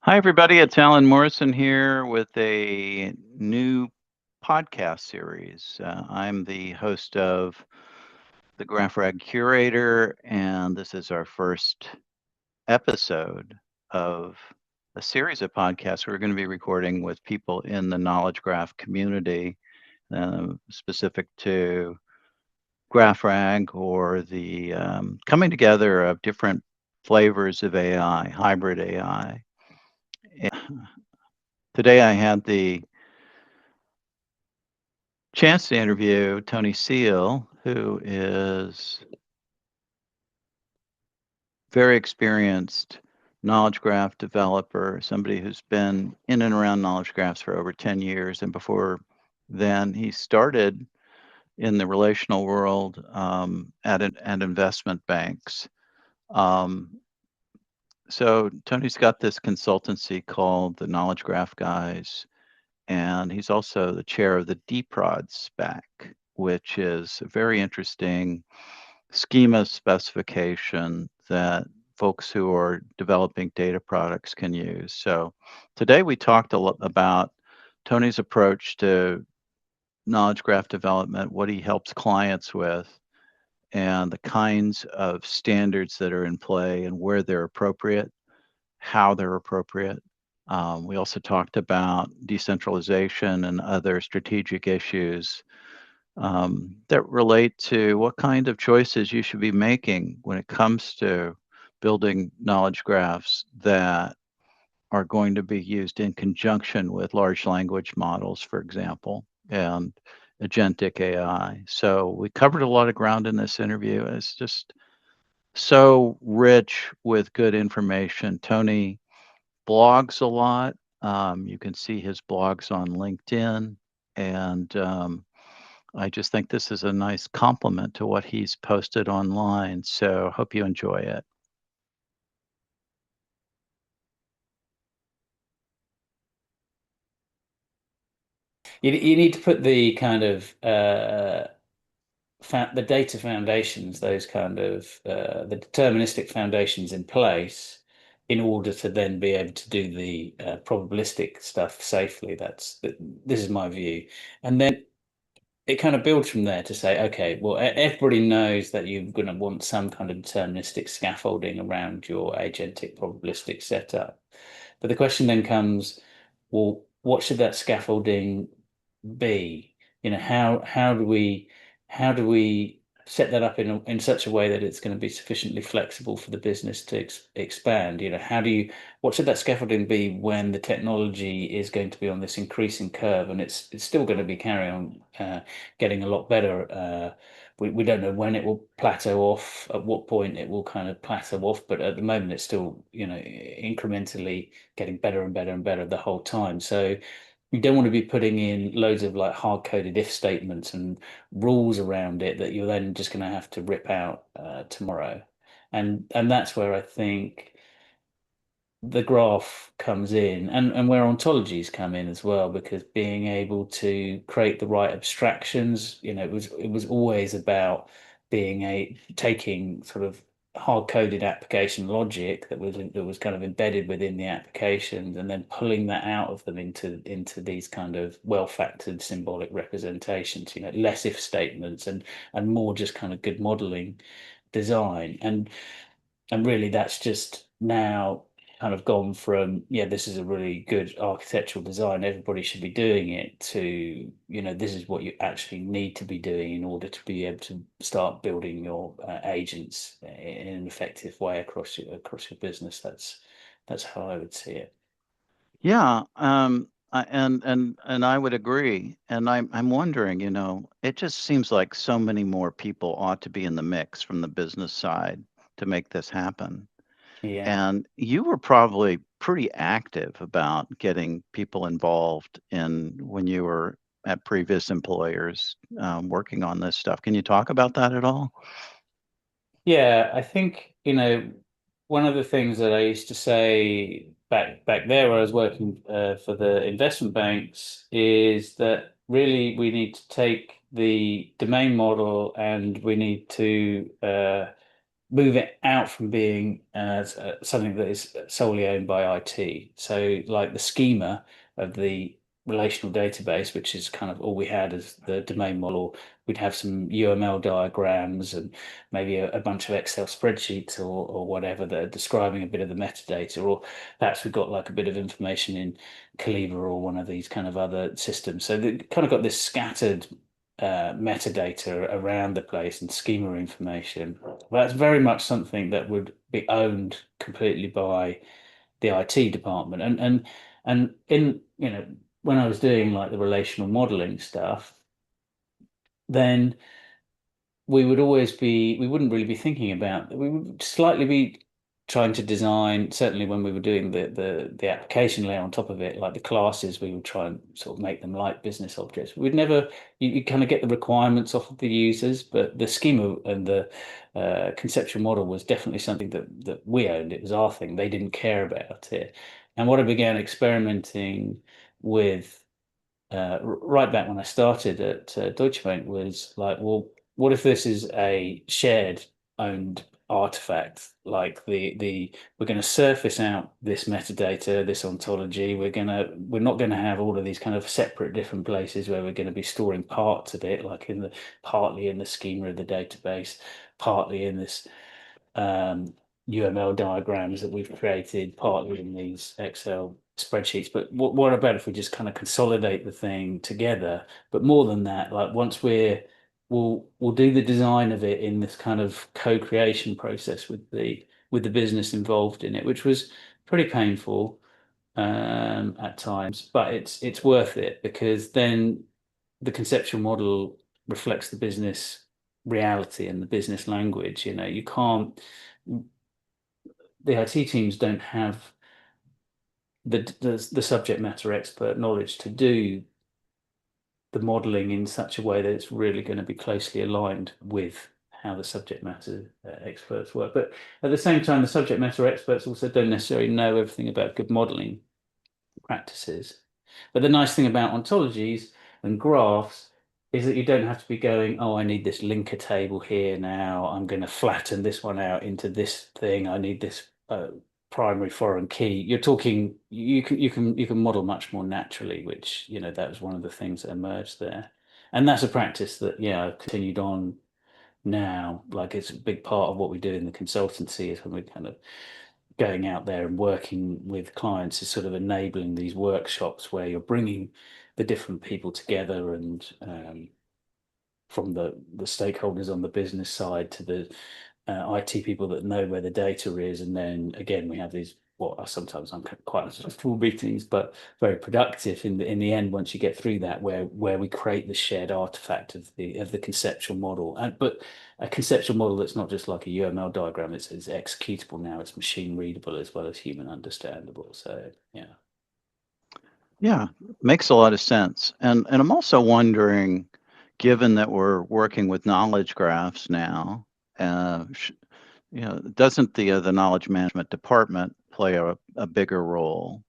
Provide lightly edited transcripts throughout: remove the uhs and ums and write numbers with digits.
Hi, everybody. It's Alan Morrison here with a new podcast series. I'm the host of the GraphRAG Curator, and this is our first episode of a series of podcasts we're going to be recording with people in the knowledge graph community, specific to GraphRAG or the coming together of different flavors of AI, hybrid AI. Today I had the chance to interview Tony Seale, who is very experienced knowledge graph developer, somebody who's been in and around knowledge graphs for over 10 years. And before then, he started in the relational world at investment banks. So Tony's got this consultancy called the Knowledge Graph Guys, and he's also the chair of the DPROD SPAC, which is a very interesting schema specification that folks who are developing data products can use. So today we talked a lot about Tony's approach to knowledge graph development, what he helps clients with, and the kinds of standards that are in play and where they're appropriate, how they're appropriate. We also talked about decentralization and other strategic issues that relate to what kind of choices you should be making when it comes to building knowledge graphs that are going to be used in conjunction with large language models, for example, and agentic AI. So we covered a lot of ground in this interview. It's just so rich with good information. Tony blogs a lot. You can see his blogs on LinkedIn, and I just think this is a nice complement to what he's posted online. So hope you enjoy it. You need to put the kind of the data foundations, those kind of the deterministic foundations in place in order to then be able to do the probabilistic stuff safely. This is my view. And then it kind of builds from there to say, okay, well, everybody knows that you're going to want some kind of deterministic scaffolding around your agentic probabilistic setup. But the question then comes, well, what should that scaffolding be? How do we set that up in such a way that it's going to be sufficiently flexible for the business to expand? What should that scaffolding be when the technology is going to be on this increasing curve, and it's still going to be carrying on getting a lot better. We don't know when it will plateau off, at what point it will kind of plateau off, but at the moment it's still, incrementally getting better and better and better the whole time. So you don't want to be putting in loads of like hard-coded if statements and rules around it that you're then just going to have to rip out tomorrow. And that's where I think the graph comes in, and where ontologies come in as well, because being able to create the right abstractions, it was always about taking sort of hard-coded application logic that was kind of embedded within the applications, and then pulling that out of them into these kind of well-factored symbolic representations, less if statements and more just kind of good modeling design. And really that's just now kind of gone from, this is a really good architectural design, everybody should be doing it, to, this is what you actually need to be doing in order to be able to start building your agents in an effective way across your business. That's how I would see it. Yeah, and I would agree. And I'm wondering, it just seems like so many more people ought to be in the mix from the business side to make this happen. Yeah. And you were probably pretty active about getting people involved in when you were at previous employers working on this stuff. Can you talk about that at all? Yeah, I think, one of the things that I used to say back there where I was working for the investment banks is that really we need to take the domain model and we need to move it out from being something that is solely owned by IT. So like the schema of the relational database, which is kind of all we had as the domain model, we'd have some UML diagrams and maybe a bunch of Excel spreadsheets or whatever that are describing a bit of the metadata, or perhaps we've got like a bit of information in Kaliva or one of these kind of other systems. So they kind of got this scattered metadata around the place and schema information. That's very much something that would be owned completely by the IT department. And in, when I was doing like the relational modeling stuff, then we wouldn't really be thinking about, we would slightly be trying to design, certainly when we were doing the application layer on top of it, like the classes, we would try and sort of make them like business objects. We'd never, you kind of get the requirements off of the users, but the schema and the conceptual model was definitely something that we owned. It was our thing. They didn't care about it. And what I began experimenting with right back when I started at Deutsche Bank was like, well, what if this is a shared owned artifact? Like we're going to surface out this metadata, this ontology. We're not going to have all of these kind of separate different places where we're going to be storing parts of it, like partly in the schema of the database, partly in this UML diagrams that we've created, partly in these Excel spreadsheets. But what about if we just kind of consolidate the thing together? But more than that, like once we'll do the design of it in this kind of co-creation process with the business involved in it, which was pretty painful at times, but it's worth it because then the conceptual model reflects the business reality and the business language. You can't, the IT teams don't have the subject matter expert knowledge to do the modeling in such a way that it's really going to be closely aligned with how the subject matter experts work. But at the same time, the subject matter experts also don't necessarily know everything about good modeling practices. But the nice thing about ontologies and graphs is that you don't have to be going, oh, I need this linker table here now. I'm going to flatten this one out into this thing. I need this primary foreign key. You're talking, you can model much more naturally, which, that was one of the things that emerged there. And that's a practice that, I've continued on now. Like it's a big part of what we do in the consultancy is when we're kind of going out there and working with clients is sort of enabling these workshops where you're bringing the different people together and from the stakeholders on the business side to the IT people that know where the data is. And then again, we have these what are sometimes quite uncomfortable meetings, but very productive in the end once you get through that, where we create the shared artifact of the conceptual model. But a conceptual model that's not just like a UML diagram, it's executable now, it's machine readable as well as human understandable. So yeah. Yeah, makes a lot of sense. And I'm also wondering, given that we're working with knowledge graphs now, doesn't the knowledge management department play a bigger role?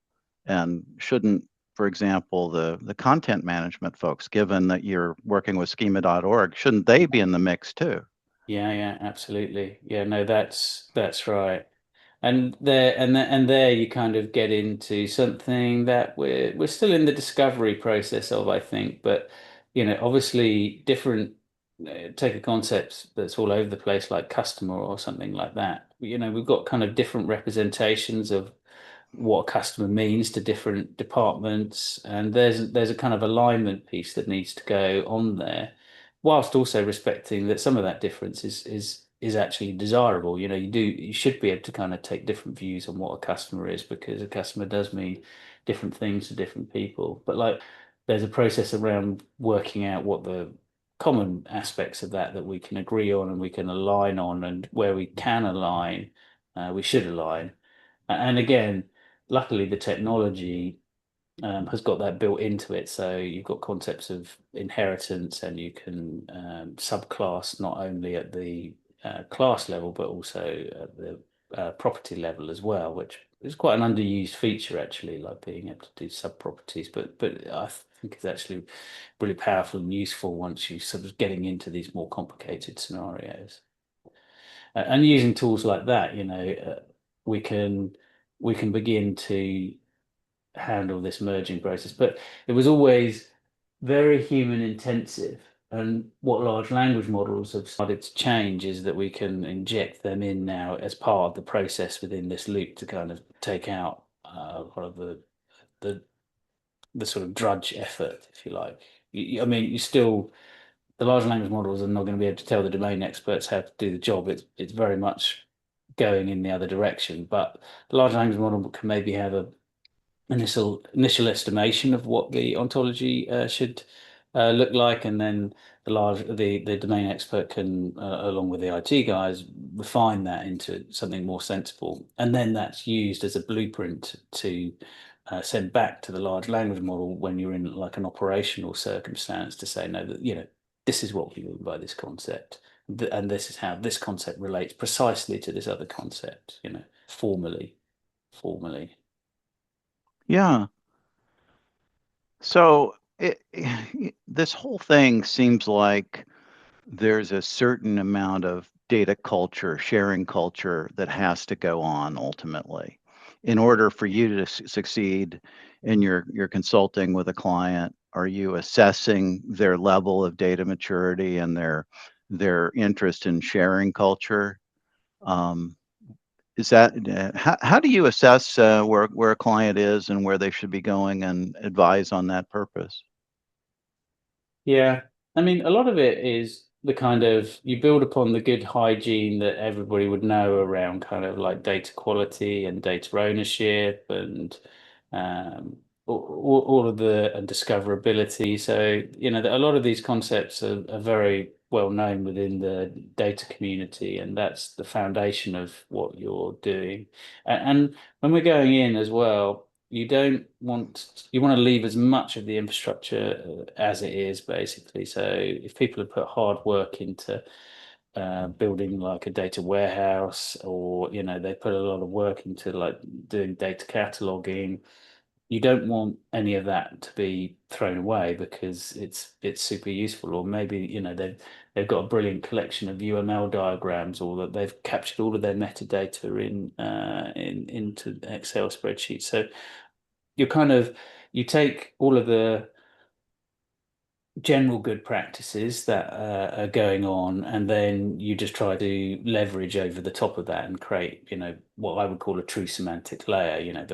And shouldn't, for example, the content management folks, given that you're working with schema.org, shouldn't they be in the mix too? Yeah, absolutely. Yeah, no, that's right. And there you kind of get into something that we're still in the discovery process of, I think. But obviously different. Take a concept that's all over the place, like customer or something like that. We've got kind of different representations of what a customer means to different departments, and there's a kind of alignment piece that needs to go on there, whilst also respecting that some of that difference is actually desirable. You should be able to kind of take different views on what a customer is, because a customer does mean different things to different people. But like there's a process around working out what the common aspects of that we can agree on and we can align on, and where we can align, we should align. And again, luckily the technology has got that built into it. So you've got concepts of inheritance, and you can subclass not only at the class level, but also at the property level as well, which is quite an underused feature actually, like being able to do sub-properties. But I think it's actually really powerful and useful once you sort of getting into these more complicated scenarios. And using tools like that, we can begin to handle this merging process. But it was always very human intensive. And what large language models have started to change is that we can inject them in now as part of the process within this loop to kind of take out a lot of the the sort of drudge effort, if you like. I mean, you still the large language models are not going to be able to tell the domain experts how to do the job. It's very much going in the other direction. But the large language model can maybe have a initial estimation of what the ontology should look like, and then the domain expert can, along with the IT guys, refine that into something more sensible, and then that's used as a blueprint to send back to the large language model when you're in like an operational circumstance to say, no, that this is what we mean by this concept, and this is how this concept relates precisely to this other concept, formally. Yeah. So this whole thing seems like there's a certain amount of data culture, sharing culture that has to go on ultimately. In order for you to succeed in your consulting with a client, are you assessing their level of data maturity and their interest in sharing culture? Um, is that how do you assess where a client is and where they should be going and advise on that purpose? Yeah. I mean, a lot of it is the kind of you build upon the good hygiene that everybody would know around kind of like data quality and data ownership and all of the and discoverability. So, a lot of these concepts are very well known within the data community, and that's the foundation of what you're doing. And when we're going in as well, you want to leave as much of the infrastructure as it is, basically. So if people have put hard work into building like a data warehouse, or they put a lot of work into like doing data cataloging, you don't want any of that to be thrown away because it's super useful. Or maybe they've got a brilliant collection of UML diagrams, or that they've captured all of their metadata into Excel spreadsheets. So you take all of the general good practices that are going on, and then you just try to leverage over the top of that and create, what I would call a true semantic layer.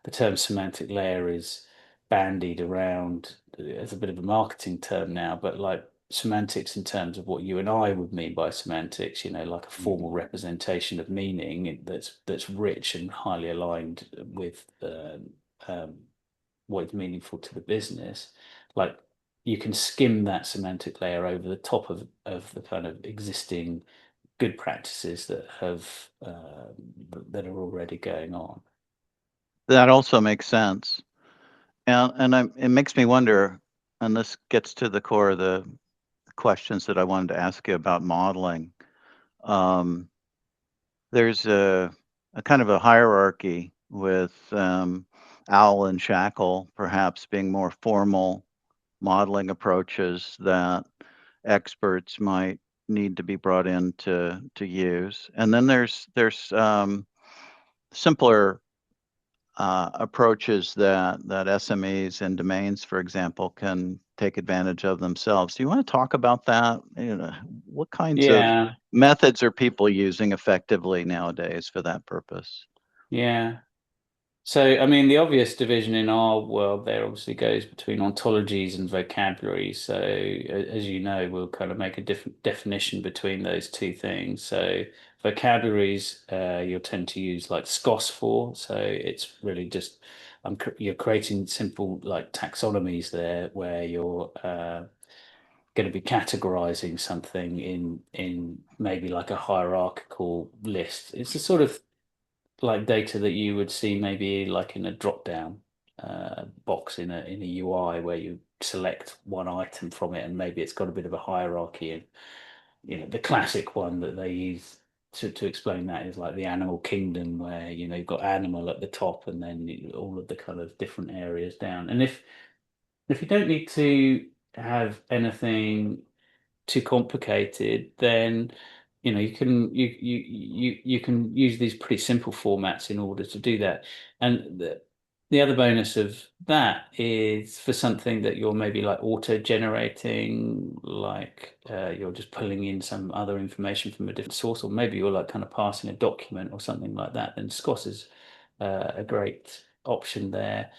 The term semantic layer is bandied around as a bit of a marketing term now, but like semantics in terms of what you and I would mean by semantics, like a formal representation of meaning that's rich and highly aligned with what is meaningful to the business. Like, you can skim that semantic layer over the top of the kind of existing good practices that are already going on. That also makes sense. It makes me wonder, and this gets to the core of the questions that I wanted to ask you about modeling. There's a kind of a hierarchy with OWL and SHACL perhaps being more formal modeling approaches that experts might need to be brought in to use. And then there's simpler approaches that SMEs and domains, for example, can take advantage of themselves. Do you want to talk about that? What kinds of Yeah, methods are people using effectively nowadays for that purpose? yeah. So, I mean, the obvious division in our world there obviously goes between ontologies and vocabulary. So, as you know, we'll kind of make a different definition between those two things. So, vocabularies, you'll tend to use like SKOS for. So, it's really just you're creating simple like taxonomies there where you're going to be categorizing something in maybe like a hierarchical list. It's a sort of like data that you would see maybe like in a drop down box in a UI where you select one item from it, and maybe it's got a bit of a hierarchy. And the classic one that they use to explain that is like the animal kingdom, where you've got animal at the top and then all of the kind of different areas down. And if you don't need to have anything too complicated, then you can use these pretty simple formats in order to do that. And the other bonus of that is for something that you're maybe like auto-generating, like you're just pulling in some other information from a different source, or maybe you're like kind of passing a document or something like that, then SKOS is a great option there.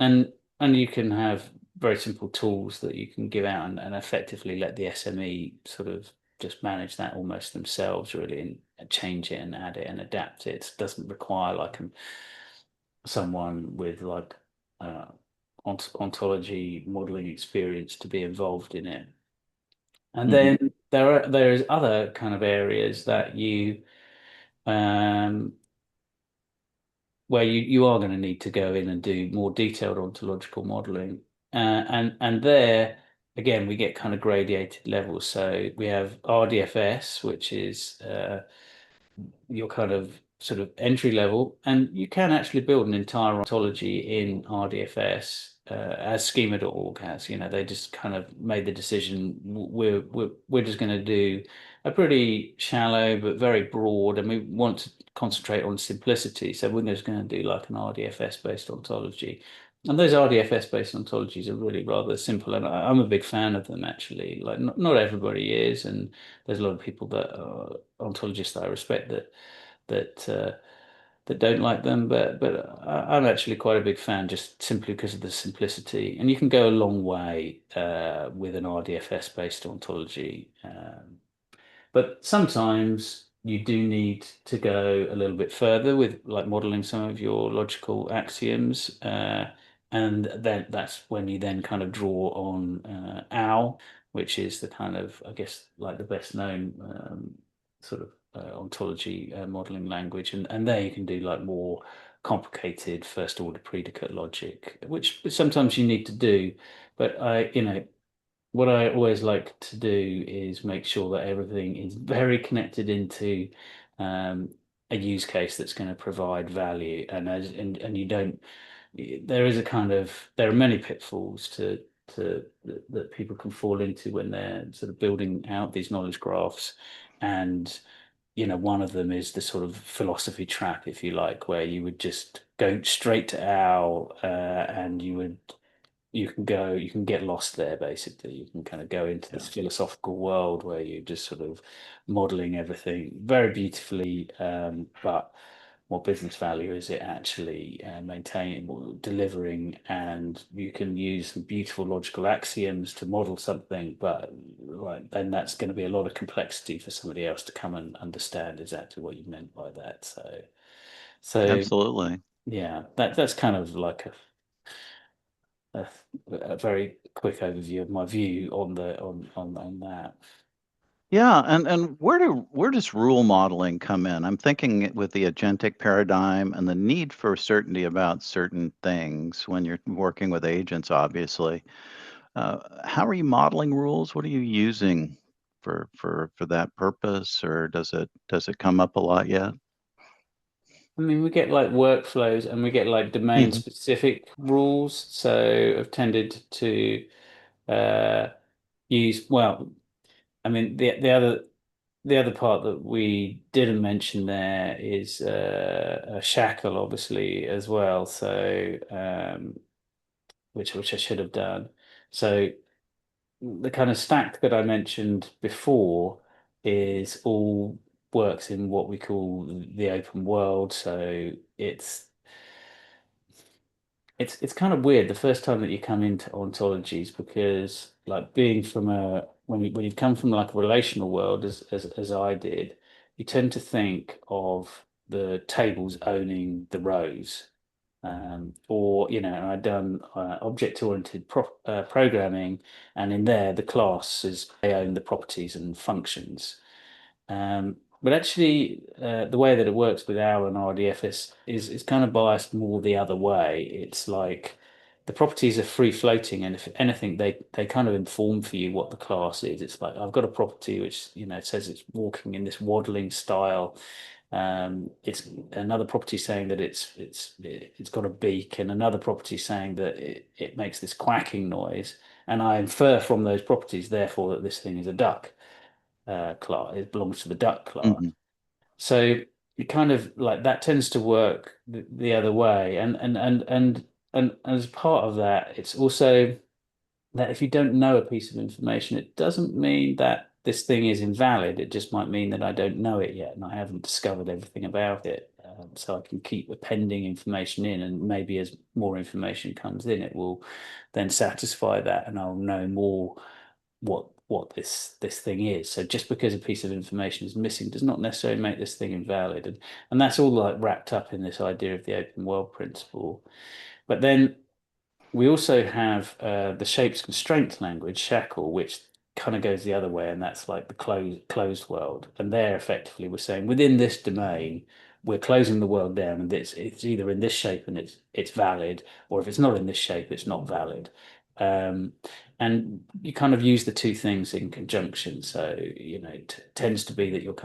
And you can have very simple tools that you can give out and effectively let the SME sort of just manage that almost themselves, really, and change it and add it and adapt it. It doesn't require like someone with like uh, ontology modeling experience to be involved in it. And Hmm. then there is other kind of areas that you um, where you are going to need to go in and do more detailed ontological modeling. And there, again, we get kind of gradated levels. So we have RDFS, which is your kind of sort of entry level, and you can actually build an entire ontology in RDFS as schema.org has. They just kind of made the decision we're just going to do a pretty shallow but very broad, and we want to concentrate on simplicity. So we're just going to do like an RDFS based ontology. And those RDFS based ontologies are really rather simple, and I'm a big fan of them actually. Like not everybody is, and there's a lot of people that are ontologists that I respect that that don't like them, but I'm actually quite a big fan just simply because of the simplicity, and you can go a long way with an RDFS based ontology. But sometimes you do need to go a little bit further with like modeling some of your logical axioms. And then that's when you then kind of draw on OWL, which is the kind of, I guess, like the best known sort of ontology modeling language. And there you can do like more complicated first order predicate logic, which sometimes you need to do. But what I always like to do is make sure that everything is very connected into um, a use case that's going to provide value, and you don't. There are many pitfalls that people can fall into when they're sort of building out these knowledge graphs, and one of them is the sort of philosophy trap, if you like, where you would just go straight to OWL, and you can get lost there basically. You can kind of go into Yeah. this philosophical world where you're just sort of modeling everything very beautifully, but what business value is it actually maintaining or delivering? And you can use some beautiful logical axioms to model something, but right, then that's going to be a lot of complexity for somebody else to come and understand exactly what you meant by that. So Absolutely. yeah, that's kind of like a, a very quick overview of my view on the on that. Yeah, and where does rule modeling come in? I'm thinking with the agentic paradigm and the need for certainty about certain things when you're working with agents, obviously. How are you modeling rules? What are you using for that purpose, or does it come up a lot yet? I mean, we get like workflows and we get like domain Hmm. specific rules. So I've tended to uh, use, well, I mean, the other part that we didn't mention there is a SHACL, obviously, as well. So which I should have done. So the kind of stack that I mentioned before is all works in what we call the open world. So it's kind of weird the first time that you come into ontologies, because like being from a when you've come from like a relational world as I did, you tend to think of the tables owning the rows. Or, I'd done object-oriented programming, and in there, the classes, they own the properties and functions. But actually, the way that it works with OWL and RDFS is kind of biased more the other way. It's like the properties are free floating, and if anything, they kind of inform for you what the class is. It's like I've got a property which says it's walking in this waddling style. It's another property saying that it's got a beak, and another property saying that it makes this quacking noise, and I infer from those properties, therefore, that this thing is a duck. class. It belongs to the duck class. Mhm. So it kind of like that tends to work the other way, and as part of that, it's also that if you don't know a piece of information, it doesn't mean that this thing is invalid. It just might mean that I don't know it yet and I haven't discovered everything about it. So I can keep appending information in, and maybe as more information comes in, it will then satisfy that, and I'll know more what this thing is. So just because a piece of information is missing does not necessarily make this thing invalid, and that's all like wrapped up in this idea of the open world principle. But then we also have the shapes constraint language, SHACL, which kind of goes the other way, and that's like the closed world. And there, effectively, we're saying within this domain, we're closing the world down, and it's either in this shape and it's valid, or if it's not in this shape, it's not valid. Um, and you kind of use the two things in conjunction. So, you know, it tends to be that your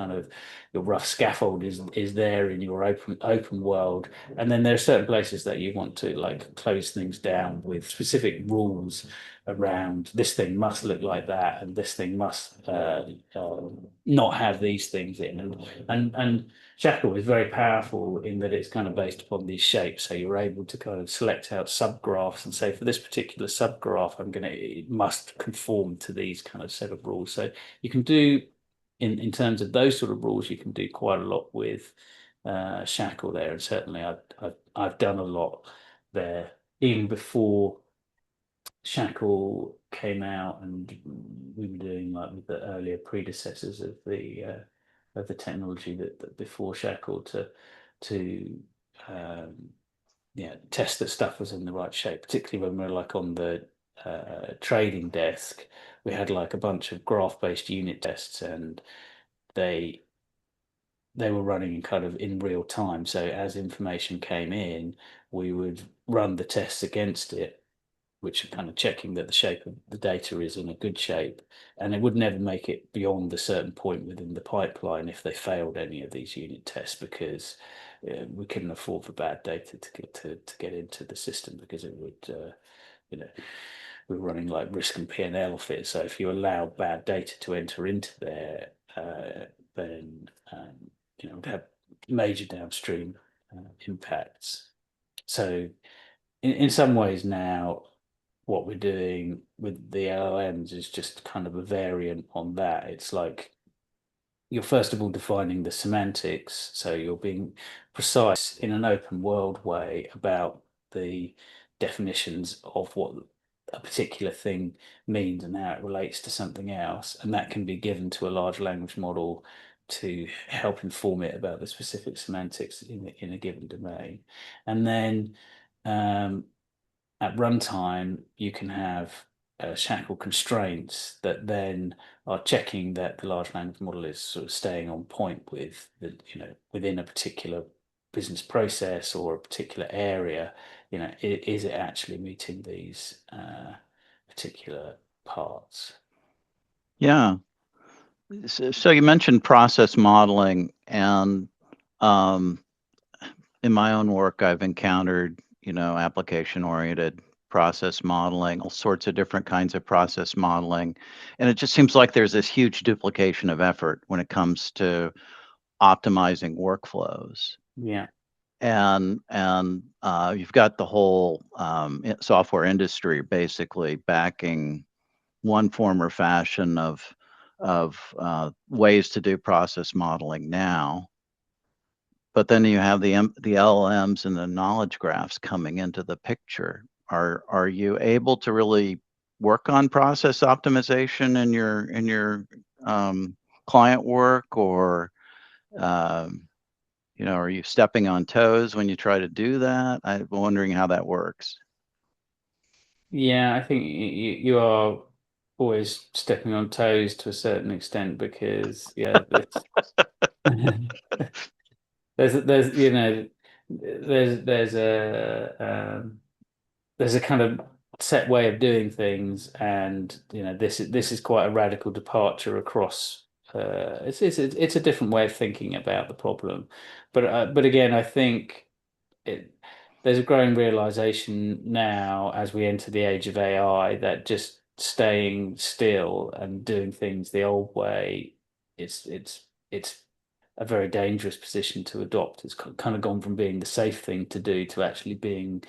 rough scaffold is there in your open world, and then there are certain places that you want to like close things down with specific rules around this thing must look like that, and this thing must not have these things in. And SHACL is very powerful in that it's kind of based upon these shapes. So you're able to kind of select out subgraphs and say, for this particular subgraph, it must conform to these kind of set of rules. So you can do, in terms of those sort of rules, you can do quite a lot with SHACL there. And certainly I've done a lot there even before SHACL came out, and we were doing like with the earlier predecessors of the technology that before SHACL to test that stuff was in the right shape, particularly when we were like on the trading desk. We had like a bunch of graph-based unit tests, and they were running kind of in real time. So as information came in, we would run the tests against it, which are kind of checking that the shape of the data is in a good shape. And it would never make it beyond a certain point within the pipeline if they failed any of these unit tests, because we couldn't afford for bad data to get into the system, because it would, we're running like risk and P&L of it. So if you allow bad data to enter into there, then it would have major downstream impacts. So in some ways now, what we're doing with the LLMs is just kind of a variant on that. It's like you're first of all defining the semantics, so you're being precise in an open world way about the definitions of what a particular thing means and how it relates to something else, and that can be given to a large language model to help inform it about the specific semantics in a given domain. And then at runtime, you can have SHACL constraints that then are checking that the large language model is sort of staying on point with within a particular business process or a particular area. Is it actually meeting these particular parts? Yeah. So you mentioned process modeling, and um, in my own work, I've encountered, application-oriented process modeling, all sorts of different kinds of process modeling. And it just seems like there's this huge duplication of effort when it comes to optimizing workflows. Yeah. And you've got the whole software industry basically backing one form or fashion of ways to do process modeling now. But then you have the LLMs and the knowledge graphs coming into the picture. Are you able to really work on process optimization in your client work, or are you stepping on toes when you try to do that? I'm wondering how that works. Yeah, I think you are always stepping on toes to a certain extent, because there's there's a kind of set way of doing things, and this is quite a radical departure across. It's a different way of thinking about the problem, but again, I think there's a growing realization now as we enter the age of AI that just staying still and doing things the old way it's a very dangerous position to adopt. It's kind of gone from being the safe thing to do to actually being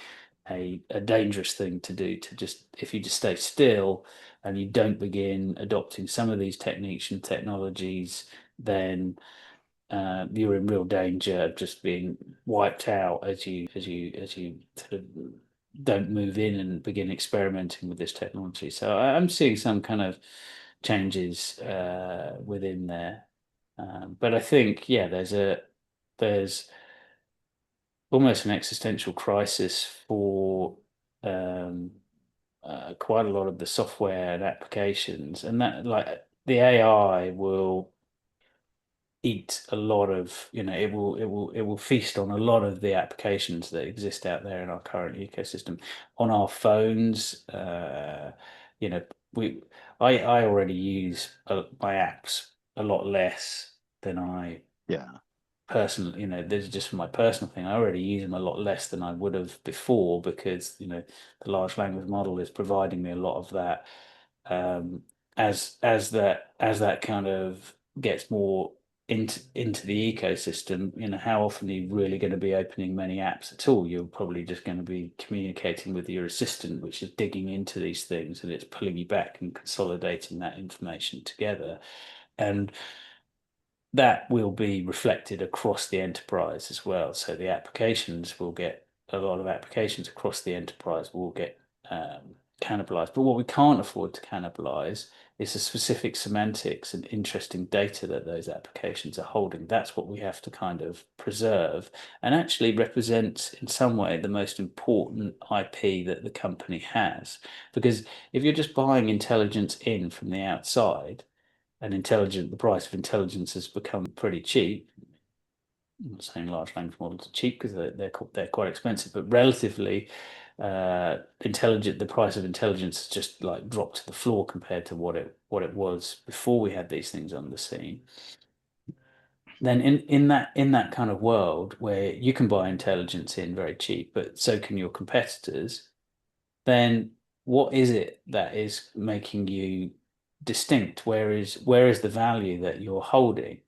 a dangerous thing to do. To just, if you just stay still and you don't begin adopting some of these techniques and technologies, then you're in real danger of just being wiped out as you sort of don't move in and begin experimenting with this technology. So I'm seeing some kind of changes within there, but I think there's almost an existential crisis for quite a lot of the software and applications, and that, like, the AI will eat a lot of, it will feast on a lot of the applications that exist out there in our current ecosystem. On our phones, you know, I already use my apps a lot less than I Yeah. personally, this is just my personal thing. I already use them a lot less than I would have before, because the large language model is providing me a lot of that. As that kind of gets more into the ecosystem, how often are you really going to be opening many apps at all? You're probably just going to be communicating with your assistant, which is digging into these things, and it's pulling you back and consolidating that information together. And that will be reflected across the enterprise as well. So the applications will get, a lot of applications across the enterprise will get cannibalized. But what we can't afford to cannibalize is the specific semantics and interesting data that those applications are holding. That's what we have to kind of preserve, and actually represents in some way the most important IP that the company has. Because if you're just buying intelligence in from the outside, and the price of intelligence has become pretty cheap. I'm not saying large language models are cheap, because they're quite expensive, but relatively, the price of intelligence has just like dropped to the floor compared to what it was before we had these things on the scene. Then in that kind of world where you can buy intelligence in very cheap, but so can your competitors, then what is it that is making you distinct? Where is the value that you're holding?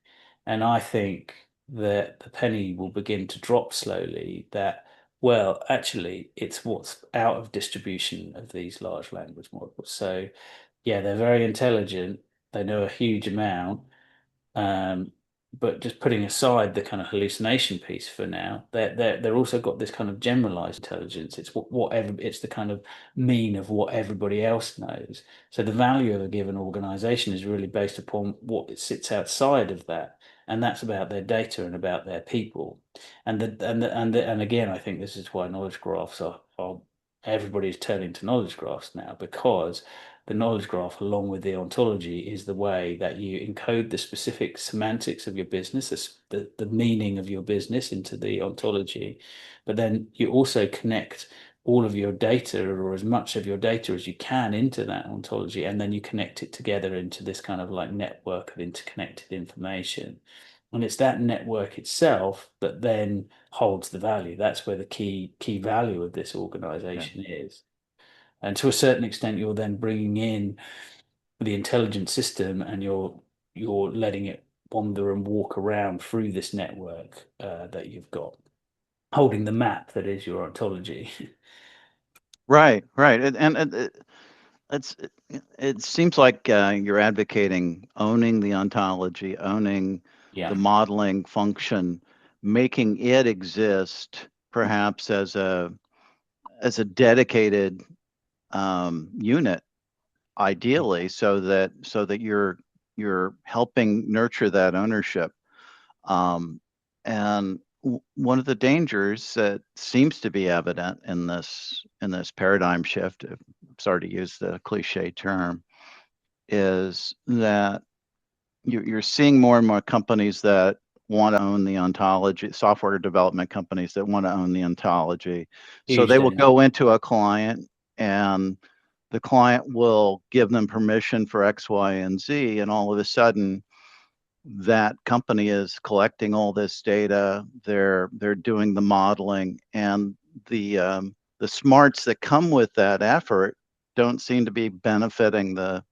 And I think that the penny will begin to drop slowly, that, well, actually, it's what's out of distribution of these large language models. So yeah, they're very intelligent, they know a huge amount, but just putting aside the kind of hallucination piece for now, they're also got this kind of generalized intelligence. It's whatever, it's the kind of mean of what everybody else knows. So the value of a given organization is really based upon what sits outside of that, and that's about their data and about their people. And again, I think this is why knowledge graphs are everybody's turning to knowledge graphs now, because the knowledge graph, along with the ontology, is the way that you encode the specific semantics of your business, the meaning of your business, into the ontology. But then you also connect all of your data, or as much of your data as you can, into that ontology, and then you connect it together into this kind of like network of interconnected information. And it's that network itself that then holds the value. That's where the key value of this organization is. And to a certain extent, you're then bringing in the intelligent system, and you're letting it wander and walk around through this network that you've got, holding the map that is your ontology. Right, right. It seems like you're advocating owning the ontology, owning Yeah, the modeling function, making it exist perhaps as a dedicated unit, ideally, so that you're helping nurture that ownership. And one of the dangers that seems to be evident in this paradigm shift, I'm sorry to use the cliche term, is that you're seeing more and more companies that want to own the ontology, software development companies that want to own the ontology. So huge they will danger. go into a client, and the client will give them permission for X, Y, and Z, and all of a sudden that company is collecting all this data. They're doing the modeling, and the smarts that come with that effort don't seem to be benefiting the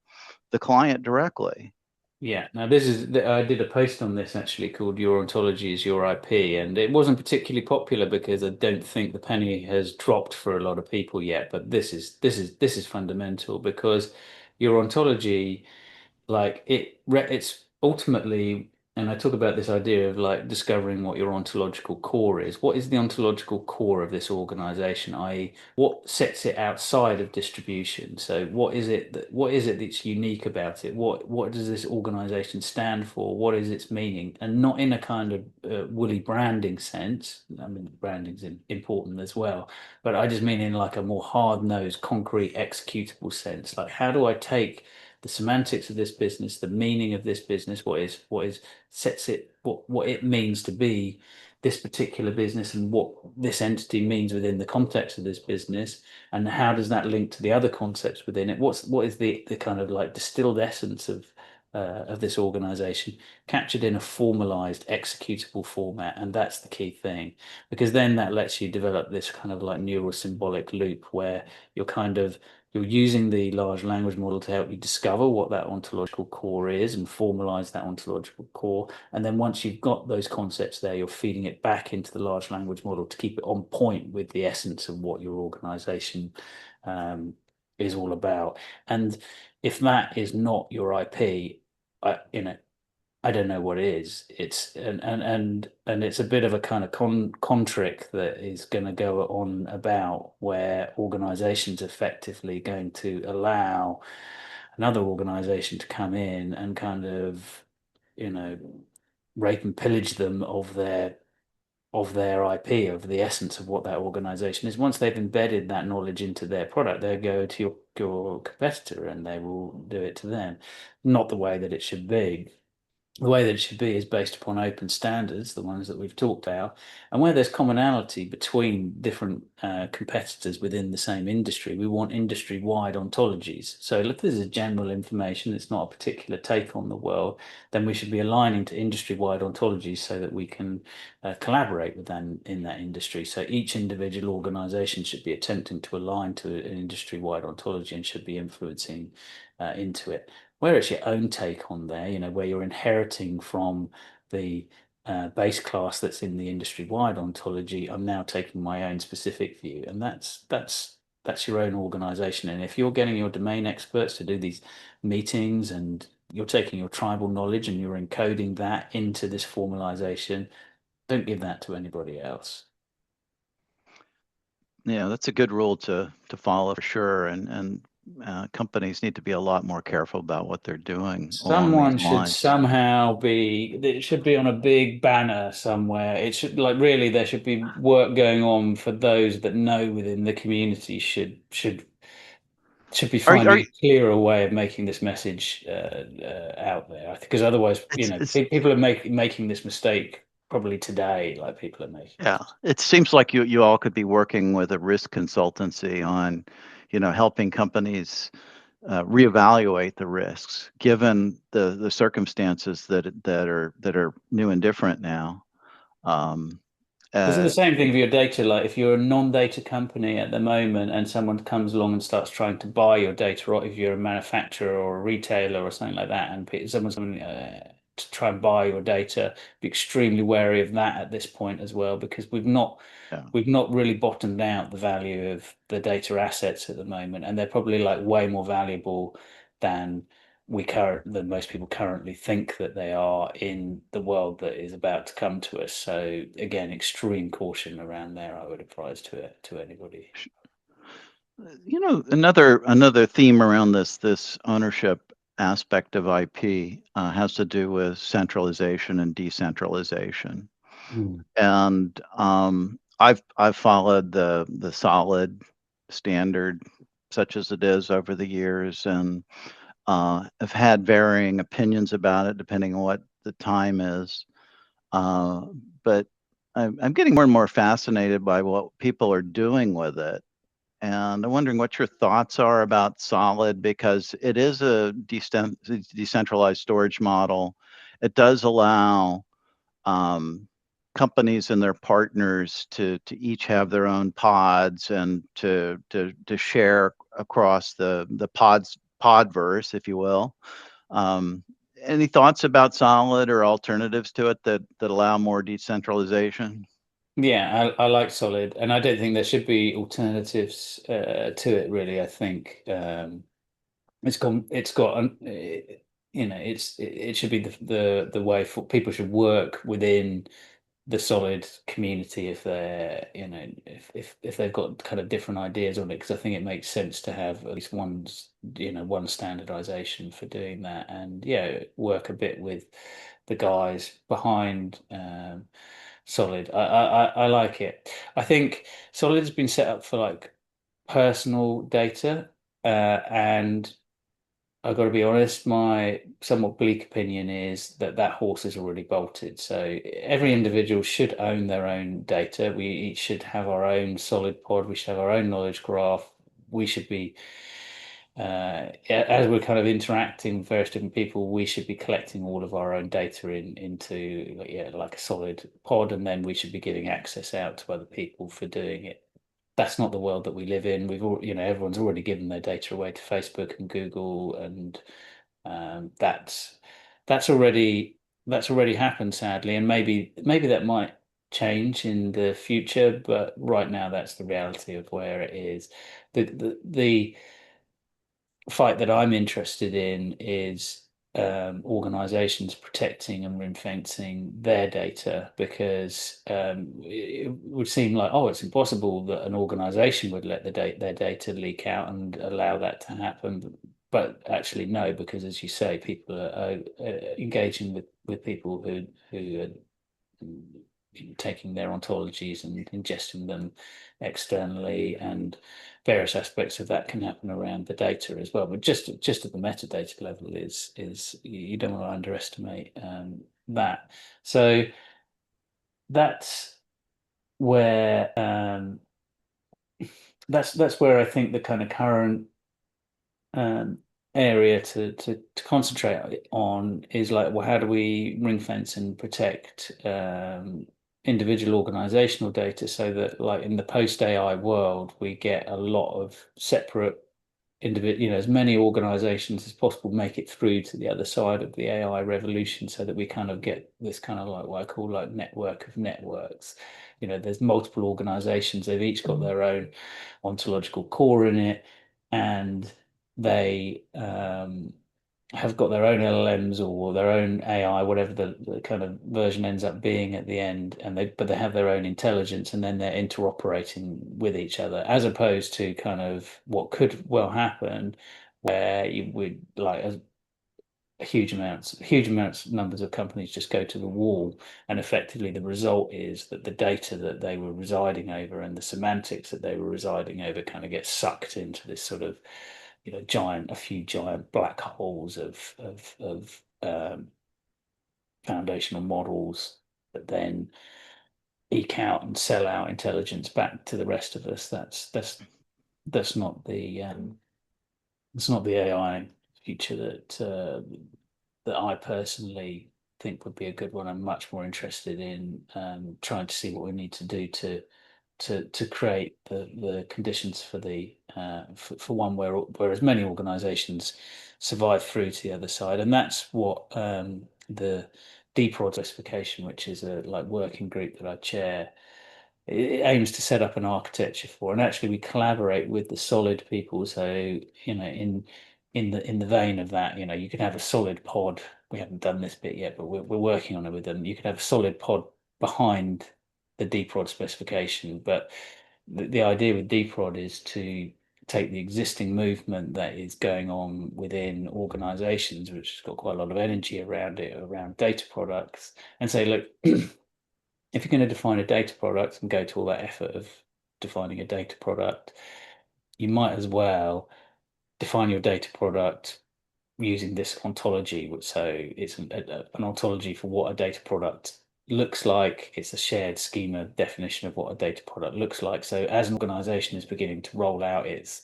client directly. Yeah, now this is I did a post on this actually called "Your Ontology is Your IP," and it wasn't particularly popular because I don't think the penny has dropped for a lot of people yet. But this is fundamental because your ontology, like it's ultimately, and I talk about this idea of like discovering what your ontological core is. What is the ontological core of this organization, i.e., what sets it outside of distribution? So what is it that's unique about it? What does this organization stand for? What is its meaning? And not in a kind of woolly branding sense. I mean, branding's important as well, but I just mean in like a more hard-nosed, concrete, executable sense. Like, how do I take the semantics of this business, the meaning of this business, what is sets it, what it means to be this particular business, and what this entity means within the context of this business, and how does that link to the other concepts within it? What is the kind of like distilled essence of this organization captured in a formalized executable format? And that's the key thing, because then that lets you develop this kind of like neural symbolic loop where you're using the large language model to help you discover what that ontological core is and formalize that ontological core. And then once you've got those concepts there, you're feeding it back into the large language model to keep it on point with the essence of what your organization is all about. And if that is not your IP, I don't know what is. It's and it's a bit of a kind of con trick that is going to go on about where organizations effectively going to allow another organization to come in and kind of, you know, rape and pillage them of their IP, of the essence of what that organization is. Once they've embedded that knowledge into their product, they'll go to your competitor and they will do it to them. Not the way that it should be. The way that it should be is based upon open standards, the ones that we've talked about, and where there's commonality between different competitors within the same industry. We want industry-wide ontologies. So if there's a general information, it's not a particular take on the world, then we should be aligning to industry-wide ontologies so that we can collaborate with them in that industry. So each individual organization should be attempting to align to an industry-wide ontology and should be influencing into it. Where it's your own take on there, where you're inheriting from the base class that's in the industry-wide ontology, I'm now taking my own specific view, and that's your own organization. And if you're getting your domain experts to do these meetings and you're taking your tribal knowledge and you're encoding that into this formalization, don't give that to anybody else. Yeah, that's a good rule to follow for sure. And companies need to be a lot more careful about what they're doing along these Someone should lines. somehow be, it should be on a big banner somewhere. It should, like, really, there should be work going on for those that know within the community should be Are you, are finding you, a clearer way of making this message out there. Because otherwise, it's people are making this mistake probably today, like people are making. yeah, it seems like you all could be working with a risk consultancy on, helping companies reevaluate the risks given the circumstances that are new and different now. Um, This is the uh, same thing with your data. Like, if you're a non-data company at the moment and someone comes along and starts trying to buy your data, or if you're a manufacturer or a retailer or something like that, and someone's coming to try and buy your data, be extremely wary of that at this point as well, because we've not yeah. we've not really bottomed out the value of the data assets at the moment, and they're probably like way more valuable than than most people currently think that they are in the world that is about to come to us. So again, extreme caution around there, I would advise to anybody. Another theme around this ownership aspect of IP has to do with centralization and decentralization. Mm. And I've followed the solid standard, such as it is, over the years, and have had varying opinions about it depending on what the time is. But I'm getting more and more fascinated by what people are doing with it. And I'm wondering what your thoughts are about Solid, because it is a decentralized storage model. It does allow um, companies and their partners to each have their own pods and to share across the podverse, if you will. Um, Any thoughts about Solid or alternatives to it that allow more decentralization? Yeah, I like Solid, and I don't think there should be alternatives to it. Really, I think it's got it should be the way for people should work within the Solid community if they're if they've got kind of different ideas on it, because I think it makes sense to have at least one standardization for doing that, and work a bit with the guys behind Solid. I like it. I think Solid has been set up for like personal data, and I've got to be honest, my somewhat bleak opinion is that that horse is already bolted. So every individual should own their own data. We each should have our own solid pod. We should have our own knowledge graph. We should be, as we're kind of interacting with various different people, we should be collecting all of our own data into like a solid pod, and then we should be giving access out to other people for doing it. That's not the world that we live in. We've all, everyone's already given their data away to Facebook and Google, and that's already happened, sadly. And maybe that might change in the future, but right now that's the reality of where it is. The fight that I'm interested in is organizations protecting and ring fencing their data, because it would seem like, oh, it's impossible that an organization would let their data leak out and allow that to happen. But actually, no, because as you say, people are engaging with people who are taking their ontologies and ingesting them externally, and various aspects of that can happen around the data as well. But just at the metadata level is you don't want to underestimate that. So that's where that's where I think the kind of current area to concentrate on is like, well, how do we ring fence and protect individual organizational data, so that like in the post AI world we get a lot of separate individual, as many organizations as possible make it through to the other side of the AI revolution, so that we kind of get this kind of like what I call like network of networks. There's multiple organizations, they've each got their own ontological core in it, and they have got their own LLMs or their own AI, whatever the kind of version ends up being at the end, and they have their own intelligence, and then they're interoperating with each other, as opposed to kind of what could well happen, where you would like huge numbers of companies just go to the wall, and effectively the result is that the data that they were residing over and the semantics that they were residing over kind of get sucked into this sort of a few giant black holes of foundational models that then eke out and sell out intelligence back to the rest of us. That's not the AI future that I personally think would be a good one. I'm much more interested in trying to see what we need to do to create the conditions for for one where as many organizations survive through to the other side. And that's what the DPROD specification, which is a like working group that I chair, it aims to set up an architecture for. And actually we collaborate with the solid people. So in the vein of that, you could have a solid pod. We haven't done this bit yet, but we're working on it with them. You could have a solid pod behind the DPROD specification, but the idea with DPROD is to take the existing movement that is going on within organizations, which has got quite a lot of energy around it, around data products, and say, look, if you're going to define a data product and go to all that effort of defining a data product, you might as well define your data product using this ontology. So it's an ontology for what a data product looks like. It's a shared schema definition of what a data product looks like. So as an organization is beginning to roll out its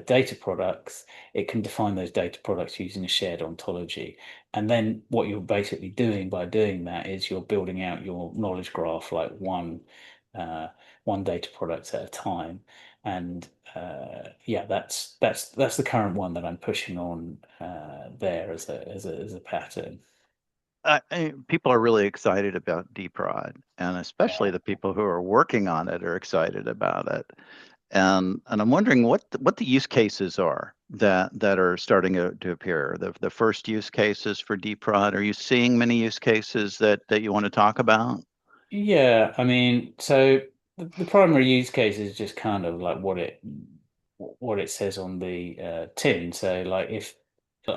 data products, it can define those data products using a shared ontology. And then what you're basically doing by doing that is you're building out your knowledge graph like one one data product at a time. And yeah, that's the current one that I'm pushing on there as a pattern. People are really excited about DPROD, and especially the people who are working on it are excited about it. And I'm wondering what the use cases are that are starting to appear. The first use cases for DPROD. Are you seeing many use cases that you want to talk about? Yeah, I mean, so the primary use case is just kind of like what it says on the tin. So like if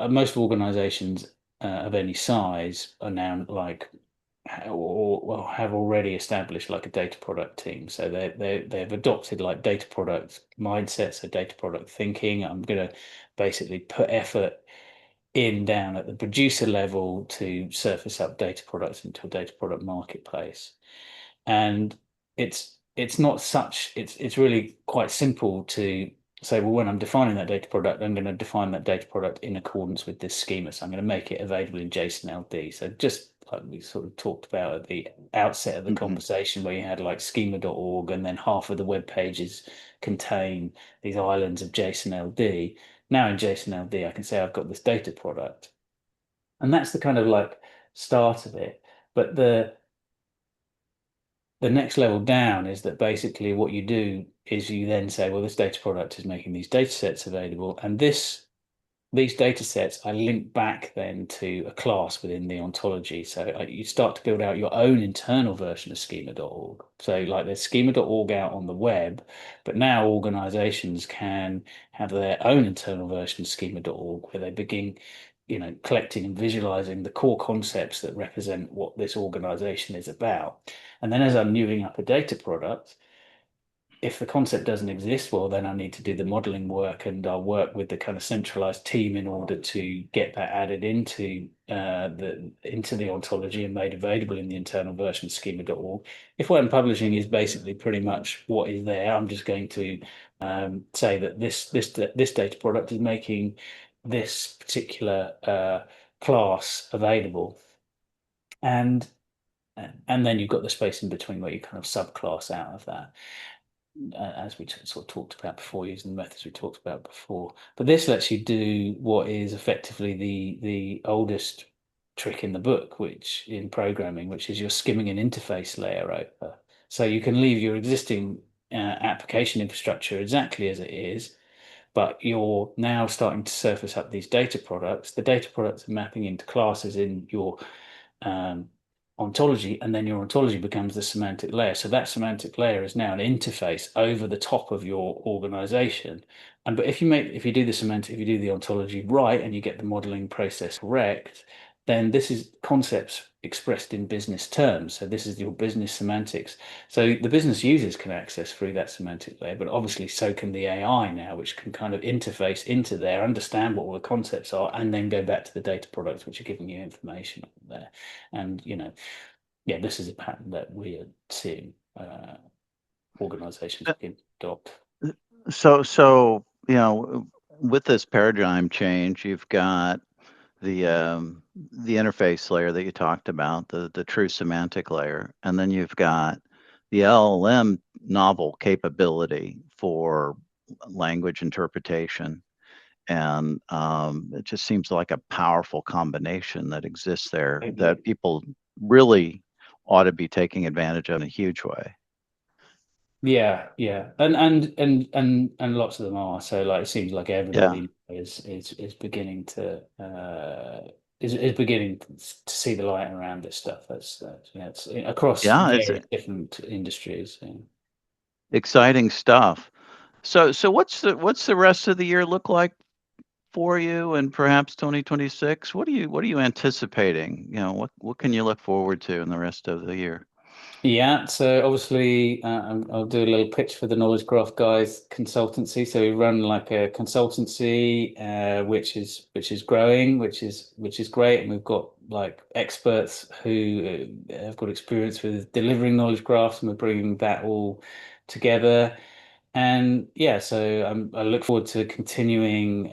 most organizations of any size are now like or have already established like a data product team. So they've adopted like data product mindsets, so data product thinking. I'm going to basically put effort in down at the producer level to surface up data products into a data product marketplace. And it's not such it's really quite simple to say, well, when I'm defining that data product, I'm going to define that data product in accordance with this schema. So I'm going to make it available in JSON LD. So just like we sort of talked about at the outset of the Hmm. conversation, where you had like schema.org and then half of the web pages contain these islands of JSON LD. Now in JSON LD, I can say I've got this data product. And that's the kind of like start of it. But the next level down is that basically what you do is you then say, well, this data product is making these data sets available, and these data sets I link back then to a class within the ontology. So you start to build out your own internal version of schema.org. So like there's schema.org out on the web, but now organizations can have their own internal version of schema.org where they begin, collecting and visualizing the core concepts that represent what this organization is about. And then as I'm newing up a data product, if the concept doesn't exist, well, then I need to do the modeling work, and I'll work with the kind of centralized team in order to get that added into the ontology and made available in the internal version schema.org. If what I'm publishing is basically pretty much what is there, I'm just going to say that this data product is making this particular class available, and and then you've got the space in between where you kind of subclass out of that, as we sort of talked about before, using the methods we talked about before. But this lets you do what is effectively the oldest trick in the book, which in programming, which is you're skimming an interface layer over. So you can leave your existing application infrastructure exactly as it is, but you're now starting to surface up these data products. The data products are mapping into classes in your um, ontology, and then your ontology becomes the semantic layer. So that semantic layer is now an interface over the top of your organization. But if you do the ontology right and you get the modeling process correct, then this is concepts expressed in business terms. So this is your business semantics. So the business users can access through that semantic layer, but obviously so can the AI now, which can kind of interface into there, understand what all the concepts are, and then go back to the data products, which are giving you information there. And yeah, this is a pattern that we are seeing organizations begin to adopt. So with this paradigm change, you've got the interface layer that you talked about, the true semantic layer, and then you've got the LLM novel capability for language interpretation. And it just seems like a powerful combination that exists there that people really ought to be taking advantage of in a huge way. Yeah, and lots of them are. So like it seems like Yeah. everybody is beginning to is beginning to see the light around this stuff. It's across Yeah, it's various different industries. Yeah. exciting stuff. So what's the rest of the year look like for you, and perhaps 2026? What are you anticipating? What can you look forward to in the rest of the year? Yeah, so obviously, I'll do a little pitch for the Knowledge Graph guys consultancy. So we run like a consultancy, which is growing, which is great, and we've got like experts who have got experience with delivering knowledge graphs, and we're bringing that all together. And yeah, so I look forward to continuing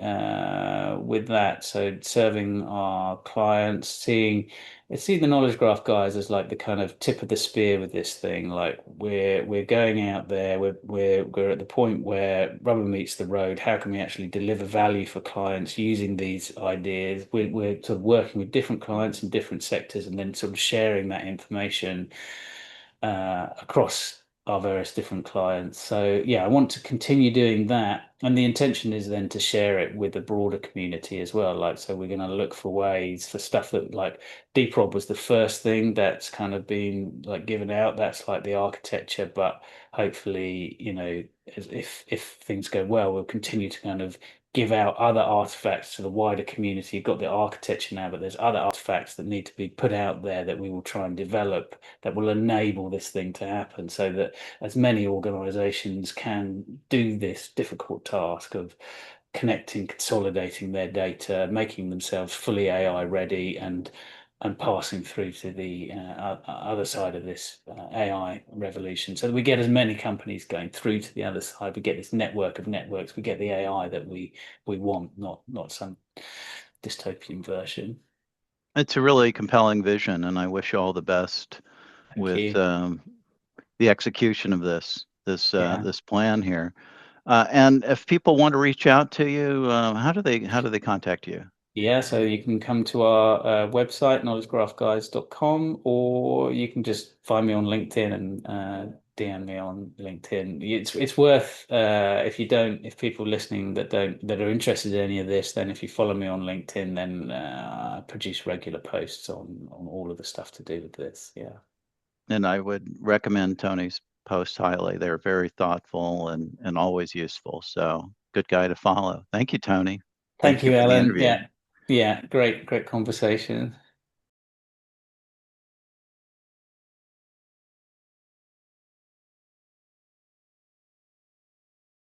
with that. So serving our clients, seeing the knowledge graph guys as like the kind of tip of the spear with this thing. Like we're going out there, we're at the point where rubber meets the road. How can we actually deliver value for clients using these ideas? We're sort of working with different clients in different sectors, and then sort of sharing that information across our various different clients. So yeah, I want to continue doing that. And the intention is then to share it with the broader community as well. Like, so we're going to look for ways for stuff that like dprob was the first thing that's kind of been like given out. That's like the architecture, but hopefully, if things go well, we'll continue to kind of give out other artifacts to the wider community. You've got the architecture now, but there's other artifacts that need to be put out there that we will try and develop that will enable this thing to happen so that as many organizations can do this difficult task of connecting, consolidating their data, making themselves fully AI ready and passing through to the other side of this AI revolution. So that we get as many companies going through to the other side. We get this network of networks. We get the AI that we want, not some dystopian version. It's a really compelling vision, and I wish you all the best Thank with you. the execution of Yeah. this plan here. And if people want to reach out to you, how do they contact you? Yeah, so you can come to our website, knowledgegraphguys.com, or you can just find me on LinkedIn and DM me on LinkedIn. It's worth if people listening that are interested in any of this, then if you follow me on LinkedIn, then I produce regular posts on all of the stuff to do with this. Yeah. And I would recommend Tony's posts highly. They're very thoughtful and always useful. So good guy to follow. Thank you, Tony. Thank Thank you you, for the Alan. interview. Yeah. Yeah, great conversation.